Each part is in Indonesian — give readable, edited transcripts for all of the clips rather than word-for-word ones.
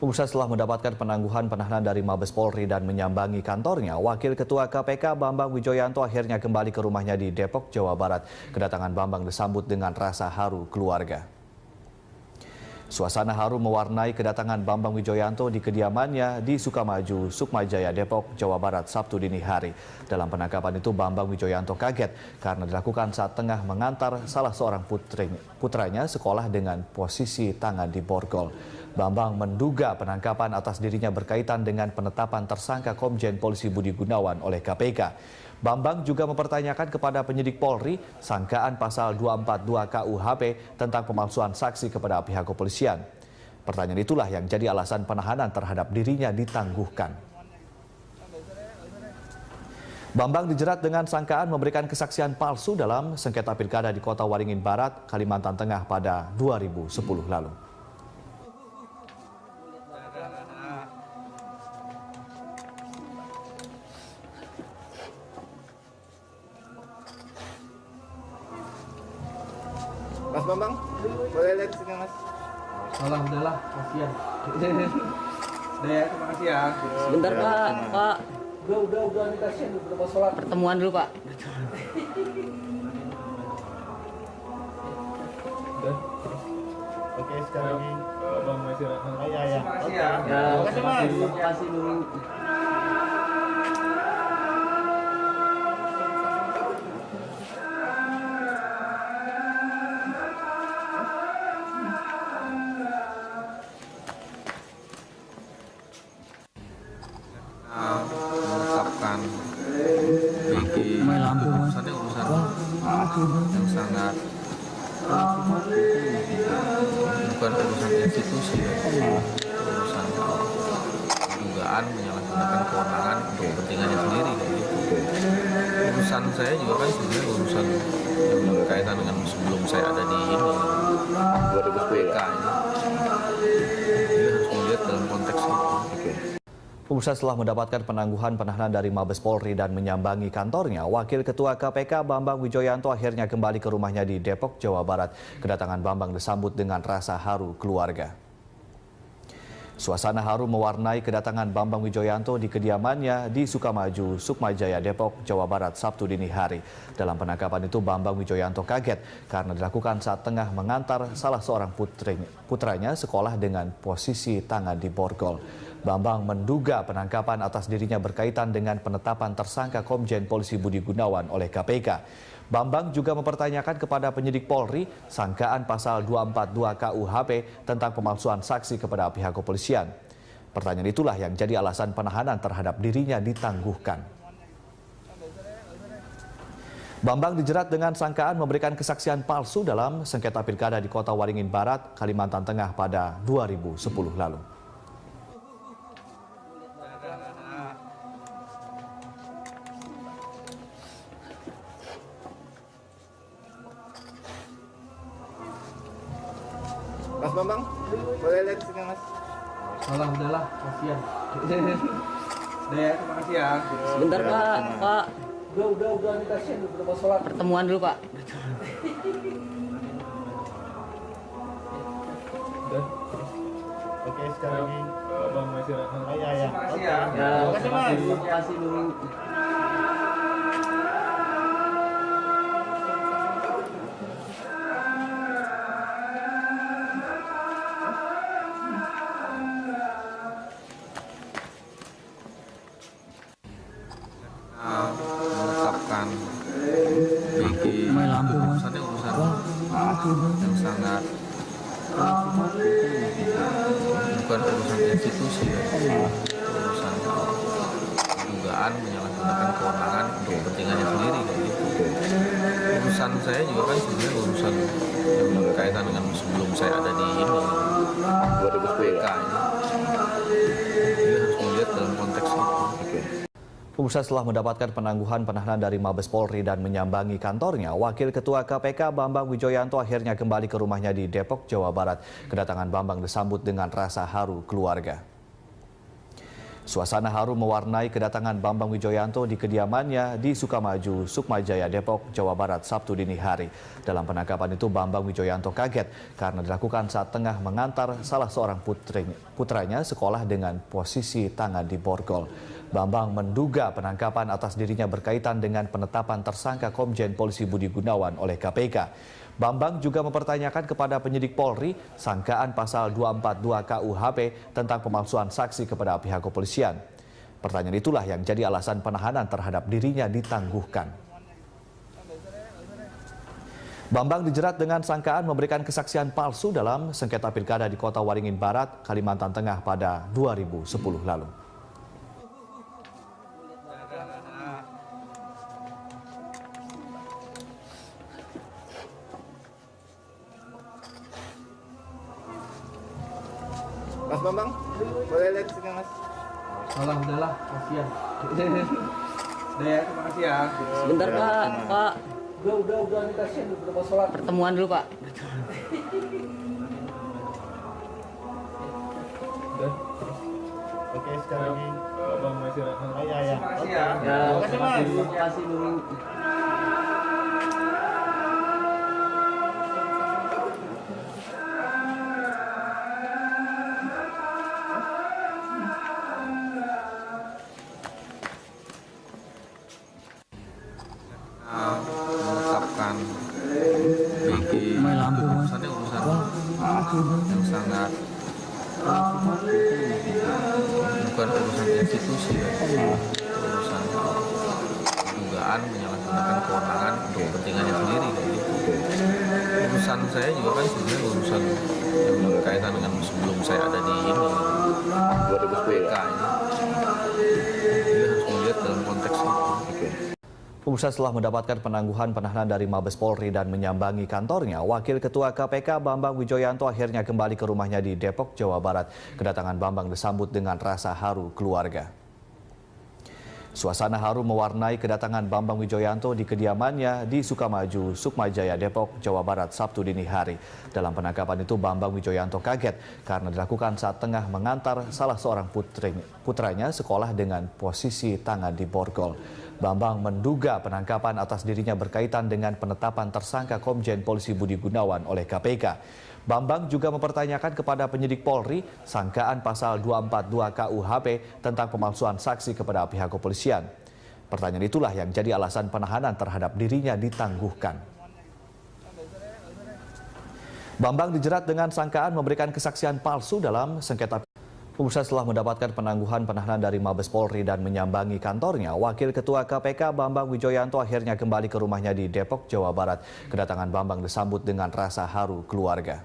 Pemirsa, setelah mendapatkan penangguhan penahanan dari Mabes Polri dan menyambangi kantornya, Wakil Ketua KPK Bambang Wijoyanto akhirnya kembali ke rumahnya di Depok, Jawa Barat. Kedatangan Bambang disambut dengan rasa haru keluarga. Suasana haru mewarnai kedatangan Bambang Wijoyanto di kediamannya di Sukamaju, Sukmajaya, Depok, Jawa Barat, Sabtu dini hari. Dalam penangkapan itu, Bambang Wijoyanto kaget karena dilakukan saat tengah mengantar salah seorang putranya sekolah dengan posisi tangan di borgol. Bambang menduga penangkapan atas dirinya berkaitan dengan penetapan tersangka Komjen Polisi Budi Gunawan oleh KPK. Bambang juga mempertanyakan kepada penyidik Polri sangkaan pasal 242 KUHP tentang pemalsuan saksi kepada pihak kepolisian. Pertanyaan itulah yang jadi alasan penahanan terhadap dirinya ditangguhkan. Bambang dijerat dengan sangkaan memberikan kesaksian palsu dalam sengketa pilkada di Kota Waringin Barat, Kalimantan Tengah pada 2010 lalu. Mas Bambang, boleh lihat sini Mas? Udahlah, kasihan. Udah ya, terima kasih ya. Sebentar Pak. Udah nih kasihan, udah mau sholat. Pertemuan dulu Pak. Oke, sekali lagi. Bang masih rahat. Oh, iya. Terima kasih ya. Terima kasih Mas. Terima kasih dulu. Menetapkan bagi urusan yang sangat bukan urusan institusi, urusan dugaan menyalahgunakan kewenangan untuk kepentingannya sendiri. Urusan saya juga kan sebenarnya urusan yang berkaitan dengan sebelum saya ada di ini 2010 ya. Jadi harus melihat dalam konteks itu. Pemirsa, setelah mendapatkan penangguhan penahanan dari Mabes Polri dan menyambangi kantornya, Wakil Ketua KPK Bambang Wijoyanto akhirnya kembali ke rumahnya di Depok, Jawa Barat. Kedatangan Bambang disambut dengan rasa haru keluarga. Suasana haru mewarnai kedatangan Bambang Wijoyanto di kediamannya di Sukamaju, Sukmajaya, Depok, Jawa Barat, Sabtu dini hari. Dalam penangkapan itu, Bambang Wijoyanto kaget karena dilakukan saat tengah mengantar salah seorang putranya sekolah dengan posisi tangan di borgol. Bambang menduga penangkapan atas dirinya berkaitan dengan penetapan tersangka Komjen Polisi Budi Gunawan oleh KPK. Bambang juga mempertanyakan kepada penyidik Polri sangkaan pasal 242 KUHP tentang pemalsuan saksi kepada pihak kepolisian. Pertanyaan itulah yang jadi alasan penahanan terhadap dirinya ditangguhkan. Bambang dijerat dengan sangkaan memberikan kesaksian palsu dalam sengketa pilkada di Kota Waringin Barat, Kalimantan Tengah pada 2010 lalu. Mas Bambang, boleh lihat sini Mas? Udahlah, kasihan. Udah ya, terima kasih ya. Sebentar Pak. Udah nih kasihan, udah mau sholat. Pertemuan dulu Pak. Oke, sekali lagi. Bang masih rahat. Oh, iya. Terima kasih ya. Terima kasih Mas. Terima kasih dulu. Menetapkan bagi urusan yang sangat bukan urusan institusi, urusan dugaan menyalahgunakan kewenangan untuk kepentingannya sendiri. Urusan saya juga kan sebenarnya urusan yang berkaitan dengan sebelum saya ada di ini 2010 ya. Jadi harus melihat dalam konteks itu. Pemirsa, setelah mendapatkan penangguhan penahanan dari Mabes Polri dan menyambangi kantornya, Wakil Ketua KPK Bambang Wijoyanto akhirnya kembali ke rumahnya di Depok, Jawa Barat. Kedatangan Bambang disambut dengan rasa haru keluarga. Suasana haru mewarnai kedatangan Bambang Wijoyanto di kediamannya di Sukamaju, Sukmajaya, Depok, Jawa Barat, Sabtu dini hari. Dalam penangkapan itu, Bambang Wijoyanto kaget karena dilakukan saat tengah mengantar salah seorang putranya sekolah dengan posisi tangan di borgol. Bambang menduga penangkapan atas dirinya berkaitan dengan penetapan tersangka Komjen Polisi Budi Gunawan oleh KPK. Bambang juga mempertanyakan kepada penyidik Polri sangkaan pasal 242 KUHP tentang pemalsuan saksi kepada pihak kepolisian. Pertanyaan itulah yang jadi alasan penahanan terhadap dirinya ditangguhkan. Bambang dijerat dengan sangkaan memberikan kesaksian palsu dalam sengketa pilkada di Kota Waringin Barat, Kalimantan Tengah pada 2010 lalu. Mas Bambang, boleh lihat sini Mas. Salah udahlah, kasihan. Udah ya, terima kasih ya. Sebentar Pak, Pak. Udah nih kasihan udah mau sholat. Pertemuan dulu Pak. Oke, sekali lagi. Bang masih rasa. Iya. Terima kasih ya. Ya, Terima kasih, Mas. terima kasih Bung. Menetapkan BG urusannya yang sangat bukan urusan institusi ya, urusan dugaan menyalahgunakan kewenangan untuk kepentingannya sendiri kayak gitu. Urusan saya juga kan sebenarnya urusan yang berkaitan dengan sebelum saya ada di ini 2010 ini. Jadi harus melihat dalam konteks itu. Pemirsa, setelah mendapatkan penangguhan penahanan dari Mabes Polri dan menyambangi kantornya, Wakil Ketua KPK Bambang Wijoyanto akhirnya kembali ke rumahnya di Depok, Jawa Barat. Kedatangan Bambang disambut dengan rasa haru keluarga. Suasana haru mewarnai kedatangan Bambang Wijoyanto di kediamannya di Sukamaju, Sukmajaya, Depok, Jawa Barat, Sabtu dini hari. Dalam penangkapan itu, Bambang Wijoyanto kaget karena dilakukan saat tengah mengantar salah seorang putranya sekolah dengan posisi tangan di borgol. Bambang menduga penangkapan atas dirinya berkaitan dengan penetapan tersangka Komjen Polisi Budi Gunawan oleh KPK. Bambang juga mempertanyakan kepada penyidik Polri sangkaan pasal 242 KUHP tentang pemalsuan saksi kepada pihak kepolisian. Pertanyaan itulah yang jadi alasan penahanan terhadap dirinya ditangguhkan. Bambang dijerat dengan sangkaan memberikan kesaksian palsu dalam sengketa. Pemirsa, setelah mendapatkan penangguhan penahanan dari Mabes Polri dan menyambangi kantornya, Wakil Ketua KPK Bambang Wijoyanto akhirnya kembali ke rumahnya di Depok, Jawa Barat. Kedatangan Bambang disambut dengan rasa haru keluarga.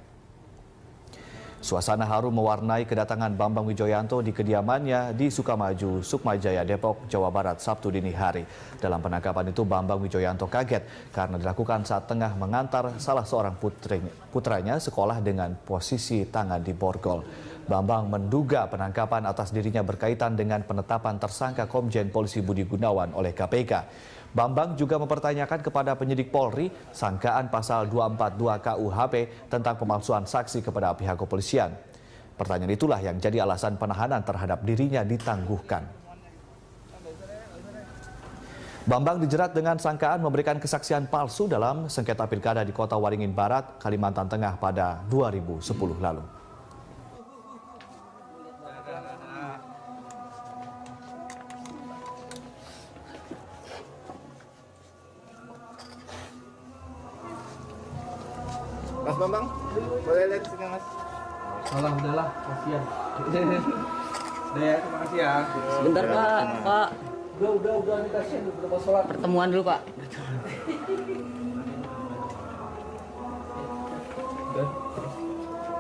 Suasana haru mewarnai kedatangan Bambang Wijoyanto di kediamannya di Sukamaju, Sukmajaya, Depok, Jawa Barat, Sabtu dini hari. Dalam penangkapan itu, Bambang Wijoyanto kaget karena dilakukan saat tengah mengantar salah seorang putranya sekolah dengan posisi tangan di borgol. Bambang menduga penangkapan atas dirinya berkaitan dengan penetapan tersangka Komjen Polisi Budi Gunawan oleh KPK. Bambang juga mempertanyakan kepada penyidik Polri sangkaan pasal 242 KUHP tentang pemalsuan saksi kepada pihak kepolisian. Pertanyaan itulah yang jadi alasan penahanan terhadap dirinya ditangguhkan. Bambang dijerat dengan sangkaan memberikan kesaksian palsu dalam sengketa pilkada di Kota Waringin Barat, Kalimantan Tengah pada 2010 lalu. Mas Bambang, boleh lihat sini Mas. Salah udahlah, kasihan. Udah ya, terima kasih ya. Sebentar Pak, Pak. Udah nih kasihan udah mau sholat. Pertemuan dulu Pak.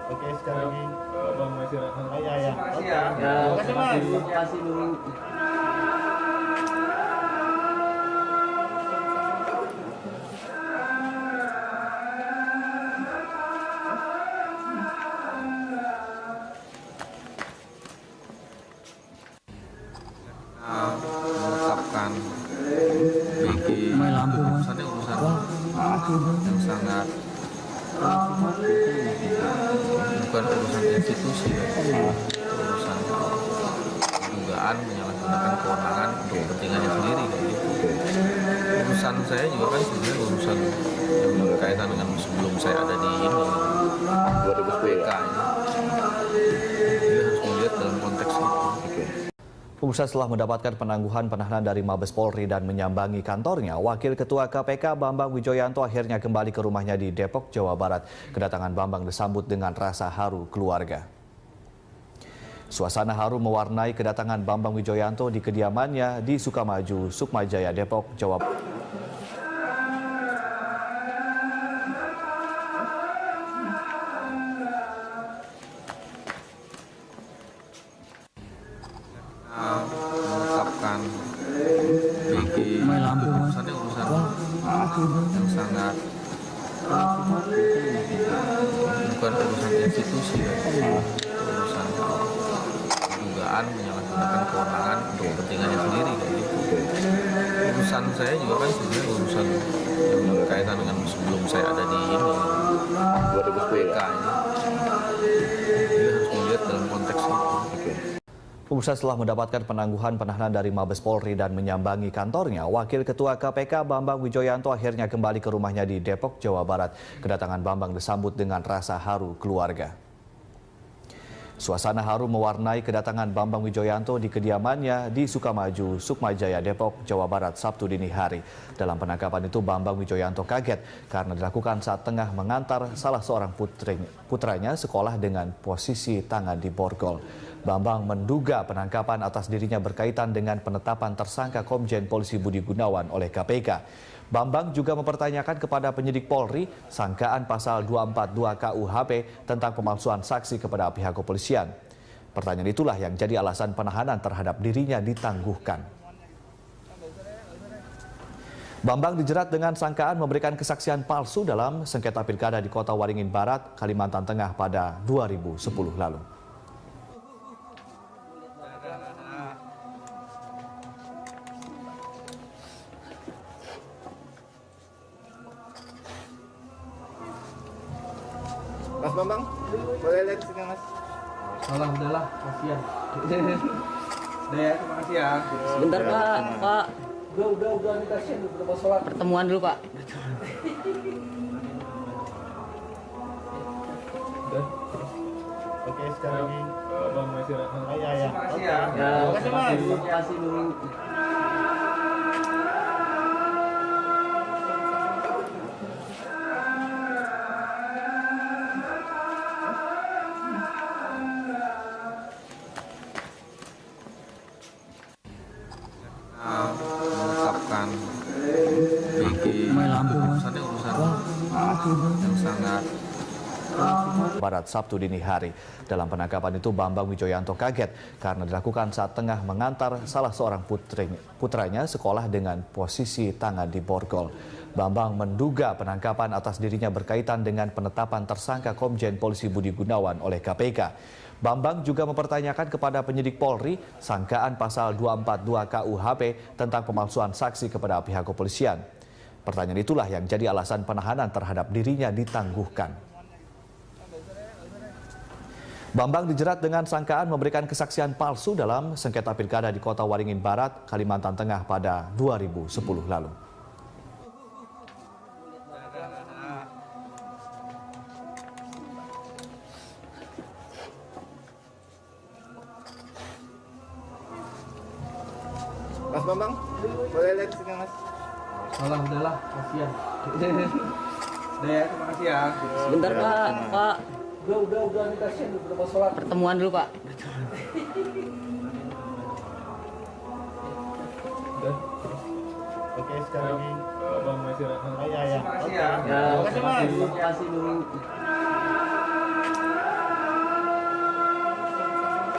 Oke, sekali lagi. Bang masih rasa. Iya. Terima kasih ya. Ya, Terima kasih, Mas. terima kasih Bung. Menetapkan BG urusannya urusan yang sangat bukan urusan institusi ya, urusan dugaan saya juga kan sebenarnya urusan yang berkaitan dengan sebelum saya ada di ini 2010 PK ya? ini. Jadi harus melihat dalam konteks itu. Pemirsa, setelah mendapatkan penangguhan penahanan dari Mabes Polri dan menyambangi kantornya, Wakil Ketua KPK Bambang Wijoyanto akhirnya kembali ke rumahnya di Depok, Jawa Barat. Kedatangan Bambang disambut dengan rasa haru keluarga. Suasana haru mewarnai kedatangan Bambang Wijoyanto di kediamannya di Sukamaju, Sukmajaya, Depok, Jawa Barat. Menetapkan PG urusannya urusan yang sangat bukan urusan institusi ya. Urusan dugaan menyalahgunakan kewenangan untuk kepentingannya sendiri kayak gitu. Urusan saya juga kan sebenarnya urusan yang berkaitan dengan sebelum saya ada di ini 2010 PK ya? ini. Jadi harus melihat dalam konteks itu. Pemirsa, setelah mendapatkan penangguhan penahanan dari Mabes Polri dan menyambangi kantornya, Wakil Ketua KPK Bambang Wijoyanto akhirnya kembali ke rumahnya di Depok, Jawa Barat. Kedatangan Bambang disambut dengan rasa haru keluarga. Suasana haru mewarnai kedatangan Bambang Wijoyanto di kediamannya di Sukamaju, Sukmajaya, Depok, Jawa Barat, Sabtu dini hari. Dalam penangkapan itu, Bambang Wijoyanto kaget karena dilakukan saat tengah mengantar salah seorang putranya sekolah dengan posisi tangan di borgol. Bambang menduga penangkapan atas dirinya berkaitan dengan penetapan tersangka Komjen Polisi Budi Gunawan oleh KPK. Bambang juga mempertanyakan kepada penyidik Polri sangkaan pasal 242 KUHP tentang pemalsuan saksi kepada pihak kepolisian. Pertanyaan itulah yang jadi alasan penahanan terhadap dirinya ditangguhkan. Bambang dijerat dengan sangkaan memberikan kesaksian palsu dalam sengketa pilkada di Kota Waringin Barat, Kalimantan Tengah pada 2010 lalu. Mas Bambang, boleh lihat sini Mas? Salah, udahlah, kasihan. Udah ya, terima kasih ya. Sebentar Pak. Udah, ini kasihan, udah mau sholat. Pertemuan dulu Pak. Oke, sekali lagi. Bang masih rahat. Ya. Terima kasih ya. Terima kasih, Mas. Terima kasih Bung. Menetapkan PG urusannya urusan yang sangat Barat, Sabtu dini hari. Dalam penangkapan itu, Bambang Wijoyanto kaget karena dilakukan saat tengah mengantar salah seorang putranya sekolah dengan posisi tangan di borgol. Bambang menduga penangkapan atas dirinya berkaitan dengan penetapan tersangka Komjen Polisi Budi Gunawan oleh KPK. Bambang juga mempertanyakan kepada penyidik Polri sangkaan pasal 242 KUHP tentang pemalsuan saksi kepada pihak kepolisian. Pertanyaan itulah yang jadi alasan penahanan terhadap dirinya ditangguhkan. Bambang dijerat dengan sangkaan memberikan kesaksian palsu dalam sengketa pilkada di Kota Waringin Barat, Kalimantan Tengah pada 2010 lalu. Mas Bambang, boleh lihat sini Mas? Salah, udahlah, kasihan. Udah ya, terima kasih ya. Sebentar Pak. Udah, ini kasihan, udah mau sholat. Pertemuan dulu Pak. Oke, sekali lagi. Bang masih rahat. Ya. Terima kasih ya. Terima kasih Bung.